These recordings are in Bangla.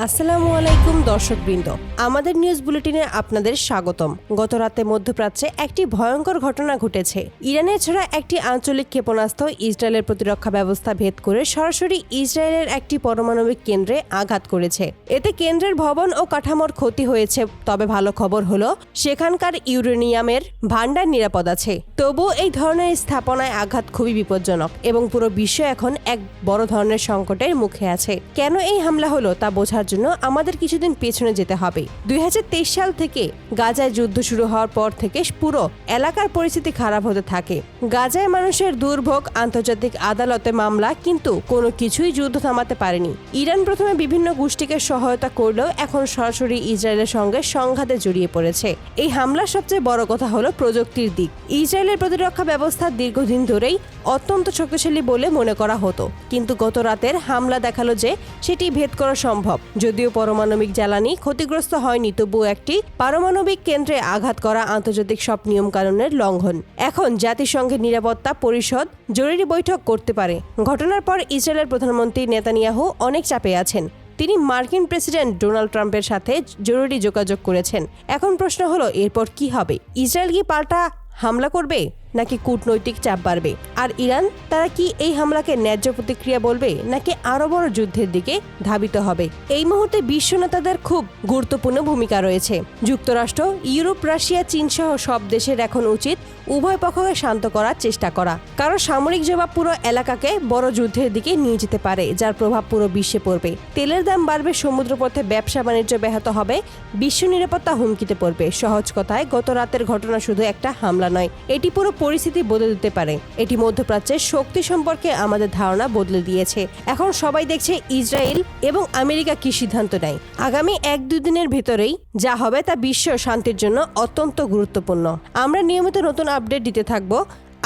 আসসালামু আলাইকুম দর্শকবৃন্দ, আমাদের নিউজ বুলেটিনে আপনাদের স্বাগতম। গত রাতে মধ্যপ্রাচ্যে একটি ভয়ঙ্কর ঘটনা ঘটেছে। ইরানের ছোড়া একটি আঞ্চলিক ক্ষেপণাস্ত্র ইসরায়েলের প্রতিরক্ষা ব্যবস্থা ভেদ করে সরাসরি ইসরায়েলের একটি পারমাণবিক কেন্দ্রে আঘাত করেছে। এতে কেন্দ্রের ভবন ও কাঠামোর ক্ষতি হয়েছে। তবে ভালো খবর হলো সেখানকার ইউরেনিয়ামের ভান্ডার নিরাপদ আছে। তবুও এই ধরনের স্থাপনায় আঘাত খুবই বিপজ্জনক এবং পুরো বিশ্ব এখন এক বড় ধরনের সংকটের মুখে আছে। কেন এই হামলা হলো তা বোঝার জন্য আমাদের কিছুদিন পেছনে যেতে হবে। 2023 সাল থেকে গাজায় যুদ্ধ শুরু হওয়ার পর থেকে পুরো এলাকার পরিস্থিতি খারাপ হতে থাকে। গাজায় মানুষের দুর্ভোগ, আন্তর্জাতিক আদালতে মামলা, কিন্তু কোনো কিছুই যুদ্ধ থামাতে পারেনি। ইরান প্রথমে বিভিন্ন গোষ্ঠীকে সহায়তা করলেও এখন সরাসরি ইসরায়েলের সঙ্গে সংঘাতে জড়িয়ে পড়েছে। এই হামলার সবচেয়ে বড় কথা হলো প্রযুক্তির দিক। ইসরায়েলের প্রতিরক্ষা ব্যবস্থা দীর্ঘদিন ধরেই অত্যন্ত শক্তিশালী বলে মনে করা হতো, কিন্তু গত রাতের হামলা দেখালো যে সেটি ভেদ করা সম্ভব। যদিও পারমাণবিক জ্বালানি ক্ষতিগ্রস্ত হয়নি, তবুও একটি পারমাণবিক কেন্দ্রে আঘাত করা আন্তর্জাতিক সব নিয়মকানুনের লঙ্ঘন। এখন জাতিসংঘের নিরাপত্তা পরিষদ জরুরি বৈঠক করতে পারে। ঘটনার পর ইসরায়েলের প্রধানমন্ত্রী নেতানিয়াহু অনেক চাপে আছেন। তিনি মার্কিন প্রেসিডেন্ট ডোনাল্ড ট্রাম্পের সাথে জরুরি যোগাযোগ করেছেন। এখন প্রশ্ন হলো, এরপর কি হবে? ইসরায়েল কি পাল্টা হামলা করবে নাকি কূটনৈতিক চাপ বাড়বে? আর ইরান, তারা কি এই হামলাকে ন্যায্য প্রতিক্রিয়া বলবে নাকি আরো বড় যুদ্ধের দিকে ধাবিত হবে? এই মুহূর্তে বিশ্ব নেতাদের খুব গুরুত্বপূর্ণ ভূমিকা রয়েছে। যুক্তরাষ্ট্র, ইউরোপ, রাশিয়া, চীন সহ সব দেশের এখন উচিত উভয় পক্ষকে শান্ত করার চেষ্টা করা, কারণ সামরিক জবাব পুরো এলাকাকে বড় যুদ্ধের দিকে নিয়ে যেতে পারে, যার প্রভাব পুরো বিশ্বে পড়বে। তেলের দাম বাড়বে, সমুদ্রপথে ব্যবসা বাণিজ্য ব্যাহত হবে, বিশ্ব নিরাপত্তা হুমকিতে পড়বে। সহজ কথায়, গত রাতের ঘটনা শুধু একটা হামলা নয়, এটি পুরো পরিস্থিতি বদলে দিতে পারে। এটি মধ্যপ্রাচ্যের শক্তি সম্পর্কে আমাদের ধারণা বদলে দিয়েছে। এখন সবাই দেখছে ইসরায়েল এবং আমেরিকা কি সিদ্ধান্ত নেয়। আগামী 1-2 দিনের ভেতরেই যা হবে তা বিশ্ব শান্তির জন্য অত্যন্ত গুরুত্বপূর্ণ। আমরা নিয়মিত নতুন আপডেট দিতে থাকবো।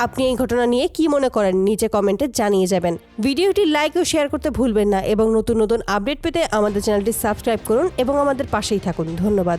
আপনি এই ঘটনা নিয়ে কি মনে করেন নিচে কমেন্টে জানিয়ে যাবেন। ভিডিওটি লাইক ও শেয়ার করতে ভুলবেন না এবং নতুন নতুন আপডেট পেতে আমাদের চ্যানেলটি সাবস্ক্রাইব করুন এবং আমাদের পাশেই থাকুন। ধন্যবাদ।